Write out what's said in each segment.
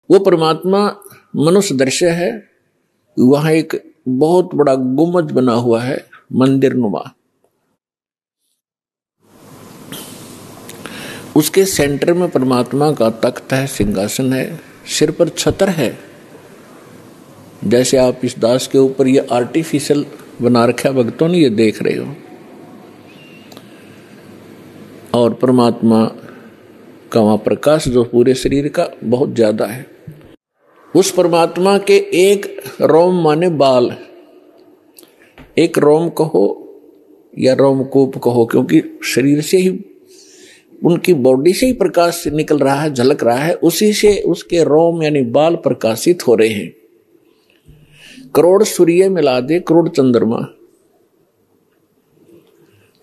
वो परमात्मा मनुष्य दृश्य है। वहां एक बहुत बड़ा गुम्बद बना हुआ है, मंदिर नुमा। उसके सेंटर में परमात्मा का तख्त है, सिंहासन है, सिर पर छत्र है। जैसे आप इस दास के ऊपर ये आर्टिफिशियल बना रखा है भक्तों ने, ये देख रहे हो। और परमात्मा का वहां प्रकाश जो पूरे शरीर का बहुत ज्यादा है। उस परमात्मा के एक रोम माने बाल, एक रोम कहो या रोमकूप कहो, क्योंकि शरीर से ही, उनकी बॉडी से ही प्रकाश निकल रहा है, झलक रहा है, उसी से उसके रोम यानी बाल प्रकाशित हो रहे हैं। करोड़ सूर्य मिला दे, करोड़ चंद्रमा,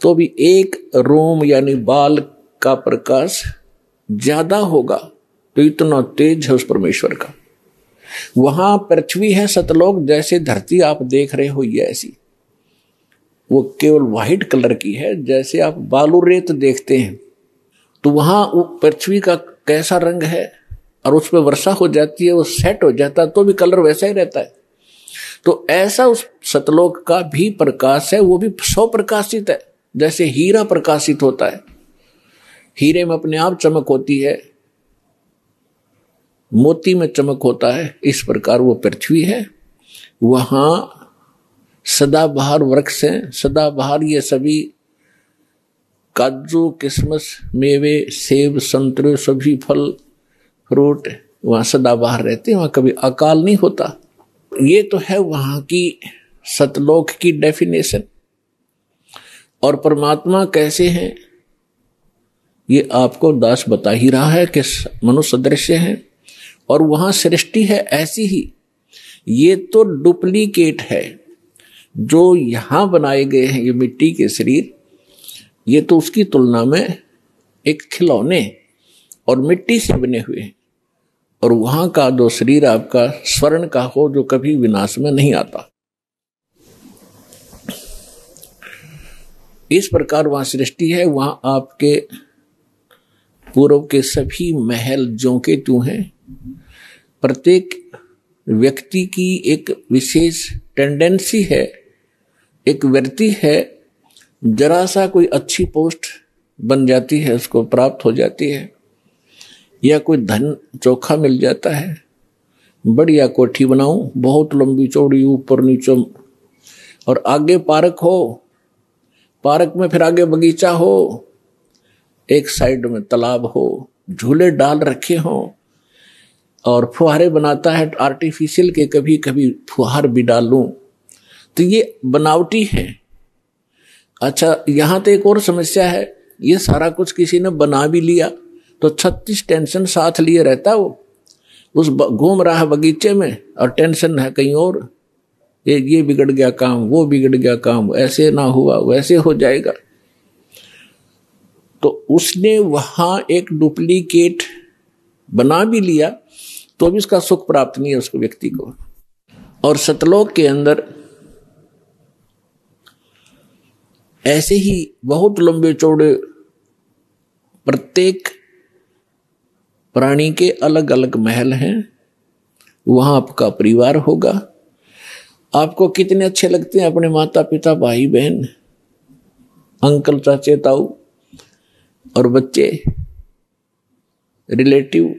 तो भी एक रोम यानी बाल का प्रकाश ज्यादा होगा। तो इतना तेज है उस परमेश्वर का। वहां पृथ्वी है सतलोक, जैसे धरती आप देख रहे हो ये ऐसी, वो केवल व्हाइट कलर की है। जैसे आप बालू रेत देखते हैं तो वहां वो पृथ्वी का कैसा रंग है, और उस पर वर्षा हो जाती है, वो सेट हो जाता है तो भी कलर वैसा ही रहता है। तो ऐसा उस सतलोक का भी प्रकाश है, वो भी सौ प्रकाशित है। जैसे हीरा प्रकाशित होता है, हीरे में अपने आप चमक होती है, मोती में चमक होता है, इस प्रकार वो पृथ्वी है। वहां सदाबहार वृक्ष हैं, सदाबहार ये सभी काजू, किशमिश, मेवे, सेब, संतरे, सभी फल फ्रूट वहां सदाबहार रहते हैं, वहां कभी अकाल नहीं होता। ये तो है वहां की सतलोक की डेफिनेशन। और परमात्मा कैसे हैं ये आपको दास बता ही रहा है कि मनुष्य दृश्य है, और वहां सृष्टि है ऐसी ही। ये तो डुप्लीकेट है जो यहां बनाए गए हैं, ये मिट्टी के शरीर, ये तो उसकी तुलना में एक खिलौने और मिट्टी से बने हुए हैं। और वहां का जो शरीर आपका स्वर्ण का हो, जो कभी विनाश में नहीं आता। इस प्रकार वहां सृष्टि है। वहां आपके पूर्व के सभी महल ज्यों के त्यों हैं। प्रत्येक व्यक्ति की एक विशेष टेंडेंसी है, एक वृत्ति है, जरा सा कोई अच्छी पोस्ट बन जाती है, उसको प्राप्त हो जाती है, या कोई धन चोखा मिल जाता है, बढ़िया कोठी बनाऊं, बहुत लंबी चौड़ी, ऊपर नीचे, और आगे पार्क हो, पार्क में फिर आगे बगीचा हो, एक साइड में तालाब हो, झूले डाल रखे हो, और फुहारे बनाता है आर्टिफिशियल के, कभी कभी फुहार भी डालूं, तो ये बनावटी है। अच्छा, यहां तो एक और समस्या है, ये सारा कुछ किसी ने बना भी लिया तो 36 टेंशन साथ लिए रहता, वो उस घूम रहा है बगीचे में, और टेंशन है कहीं और, ये बिगड़ गया काम, वो बिगड़ गया काम, ऐसे ना हुआ वैसे हो जाएगा। तो उसने वहां एक डुप्लीकेट बना भी लिया तो भी उसका सुख प्राप्त नहीं है उसको, व्यक्ति को। और सतलोक के अंदर ऐसे ही बहुत लंबे चौड़े, प्रत्येक प्राणी के अलग अलग महल हैं। वहां आपका परिवार होगा। आपको कितने अच्छे लगते हैं अपने माता पिता, भाई बहन, अंकल, चाचे, ताऊ और बच्चे, रिलेटिव।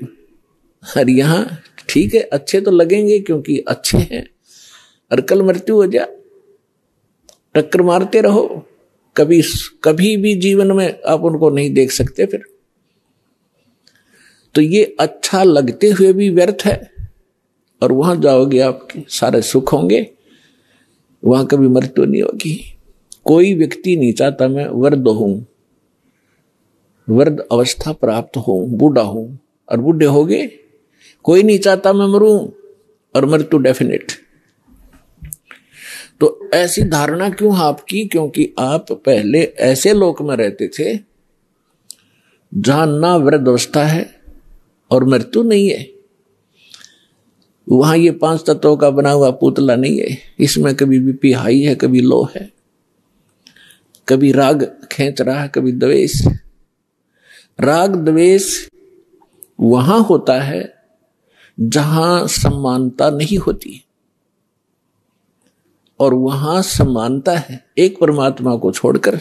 और यहां ठीक है, अच्छे तो लगेंगे क्योंकि अच्छे हैं, और कल मृत्यु हो जा, टक्कर मारते रहो, कभी भी जीवन में आप उनको नहीं देख सकते फिर। तो ये अच्छा लगते हुए भी व्यर्थ है। और वहां जाओगे आपके सारे सुख होंगे, वहां कभी मृत्यु नहीं होगी। कोई व्यक्ति नहीं चाहता मैं वृद्ध हूं, वृद्ध अवस्था प्राप्त हो, बूढ़ा हूं, और बूढ़े हो गए। कोई नहीं चाहता मैं मरूं, और मृत्यु डेफिनेट। तो ऐसी धारणा क्यों आपकी? क्योंकि आप पहले ऐसे लोक में रहते थे जहां ना वृद्ध अवस्था है और मृत्यु नहीं है। वहां ये 5 तत्वों का बना हुआ पुतला नहीं है। इसमें कभी बीपी हाई है, कभी लो है, कभी राग खींच रहा है, कभी द्वेष। राग द्वेष वहां होता है जहां समानता नहीं होती और वहां समानता है। एक परमात्मा को छोड़कर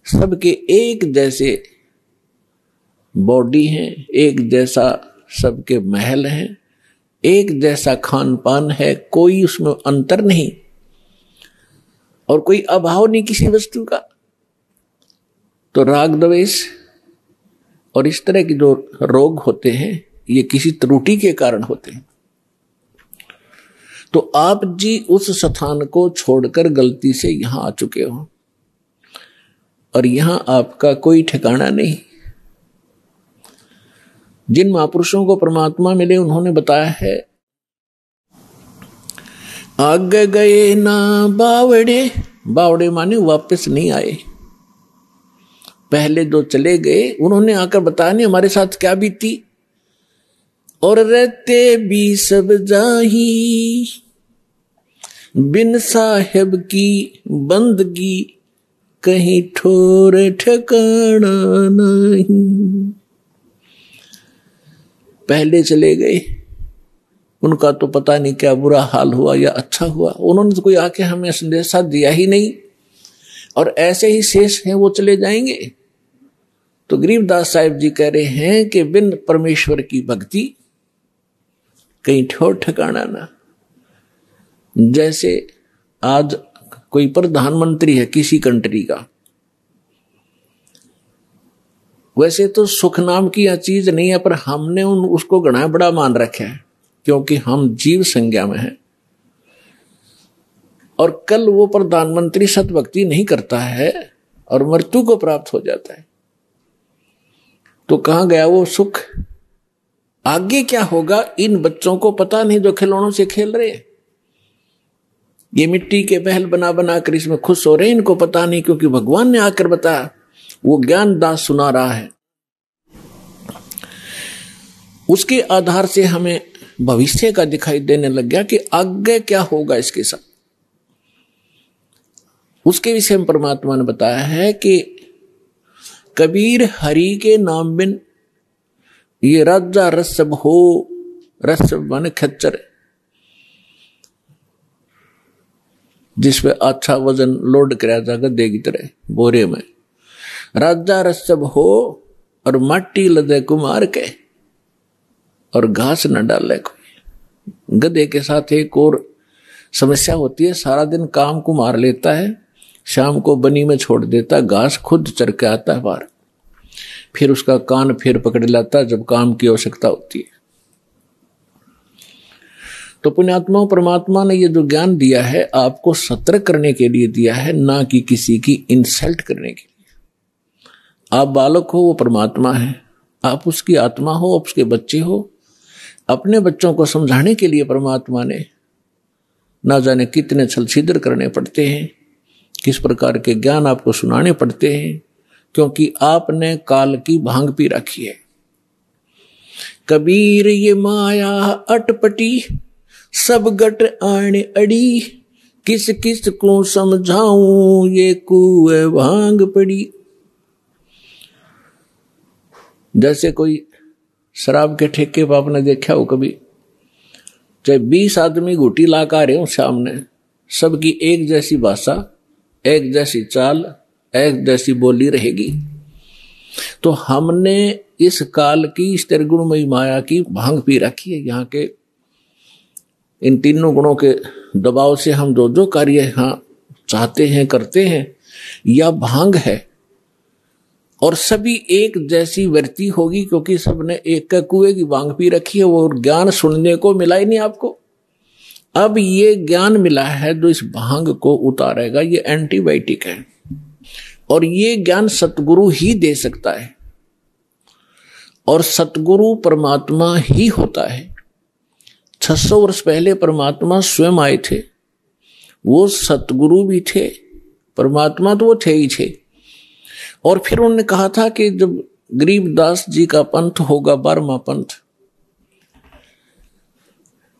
सबके एक जैसे बॉडी हैं, एक जैसा सबके महल हैं, एक जैसा खान पान है, कोई उसमें अंतर नहीं और कोई अभाव नहीं किसी वस्तु का। तो राग द्वेष और इस तरह के जो रोग होते हैं ये किसी त्रुटि के कारण होते हैं। तो आप जी उस स्थान को छोड़कर गलती से यहां आ चुके हो और यहां आपका कोई ठिकाना नहीं। जिन महापुरुषों को परमात्मा मिले उन्होंने बताया है, आगे गए ना बावड़े, बावड़े माने वापस नहीं आए। पहले जो चले गए उन्होंने आकर बताया नहीं हमारे साथ क्या बीती। और रहते भी सब जाही, बिन साहेब की बंदगी कहीं ठोर ठिकाना नहीं। पहले चले गए, उनका तो पता नहीं क्या बुरा हाल हुआ या अच्छा हुआ, उन्होंने तो कोई आके हमें संदेशा दिया ही नहीं और ऐसे ही शेष हैं वो चले जाएंगे। तो गरीबदास साहिब जी कह रहे हैं कि बिन परमेश्वर की भक्ति कहीं ठोर ठिकाना ना। जैसे आज कोई प्रधानमंत्री है किसी कंट्री का, वैसे तो सुख नाम की यह चीज नहीं है पर हमने उसको घना बड़ा मान रखा है क्योंकि हम जीव संज्ञा में हैं। और कल वो प्रधानमंत्री सतभक्ति नहीं करता है और मृत्यु को प्राप्त हो जाता है, तो कहां गया वो सुख? आगे क्या होगा इन बच्चों को पता नहीं जो खिलौनों से खेल रहे हैं। ये मिट्टी के महल बना बना कर इसमें खुश हो रहे हैं, इनको पता नहीं क्योंकि भगवान ने आकर बताया। वो ज्ञान दास सुना रहा है, उसके आधार से हमें भविष्य का दिखाई देने लग गया कि आगे क्या होगा इसके साथ। उसके विषय में परमात्मा ने बताया है कि कबीर हरि के नाम बिन ये राजा रसब हो, रसब माने खच्चर जिसपे अच्छा वजन लोड कराया जाएगा गधे की तरह बोरे में। राजा रसब हो और माटी लदे कुमार के और घास न डाले कोई। गधे के साथ एक और समस्या होती है, सारा दिन काम को मार लेता है, शाम को बनी में छोड़ देता, घास खुद चर के आता है बाहर, फिर उसका कान फिर पकड़ लाता जब काम की आवश्यकता होती है। तो पुण्यात्माओं, परमात्मा ने ये जो ज्ञान दिया है आपको सतर्क करने के लिए दिया है, ना कि किसी की इंसल्ट करने के लिए। आप बालक हो वो परमात्मा है, आप उसकी आत्मा हो, आप उसके बच्चे हो। अपने बच्चों को समझाने के लिए परमात्मा ने ना जाने कितने छल छिद्र करने पड़ते हैं, किस प्रकार के ज्ञान आपको सुनाने पड़ते हैं, क्योंकि आपने काल की भांग पी रखी है। कबीर ये माया अटपटी सब गट आने अड़ी, किस किस को समझाऊं ये कुए भांग पड़ी। जैसे कोई शराब के ठेके पर आपने देखा हो कभी, चाहे 20 आदमी घुटी ला कर आ रहे हो सामने, सबकी एक जैसी भाषा, एक जैसी चाल, एक जैसी बोली रहेगी। तो हमने इस काल की इस त्रिगुणमयी माया की भांग पी रखी है। यहाँ के इन तीनों गुणों के दबाव से हम जो जो कार्य यहाँ चाहते हैं करते हैं, यह भांग है और सभी एक जैसी वर्ती होगी क्योंकि सबने एक का कुएं की भांग पी रखी है। वो ज्ञान सुनने को मिला ही नहीं आपको। अब ये ज्ञान मिला है जो इस भांग को उतारेगा, ये एंटीबायोटिक है और ये ज्ञान सतगुरु ही दे सकता है और सतगुरु परमात्मा ही होता है। 600 वर्ष पहले परमात्मा स्वयं आए थे, वो सतगुरु भी थे, परमात्मा तो वो थे ही थे। और फिर उन्होंने कहा था कि जब गरीबदास जी का पंथ होगा 12वां पंथ,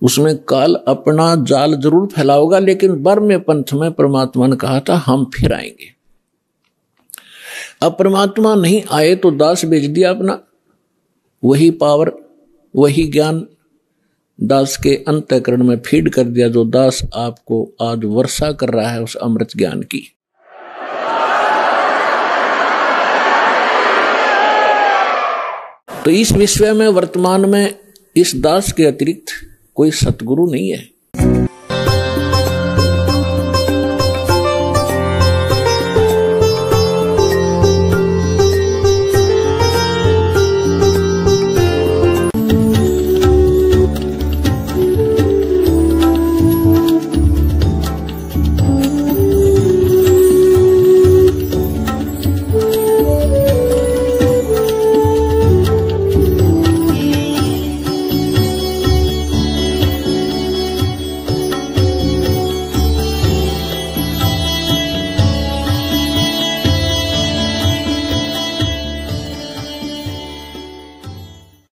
उसमें काल अपना जाल जरूर फैलाओगा, लेकिन 12वें पंथ में परमात्मा ने कहा था हम फिर आएंगे। अब परमात्मा नहीं आए तो दास भेज दिया अपना, वही पावर, वही ज्ञान, दास के अंतःकरण में फीड कर दिया, जो दास आपको आज वर्षा कर रहा है उस अमृत ज्ञान की। तो इस विश्व में वर्तमान में इस दास के अतिरिक्त कोई सतगुरु नहीं है।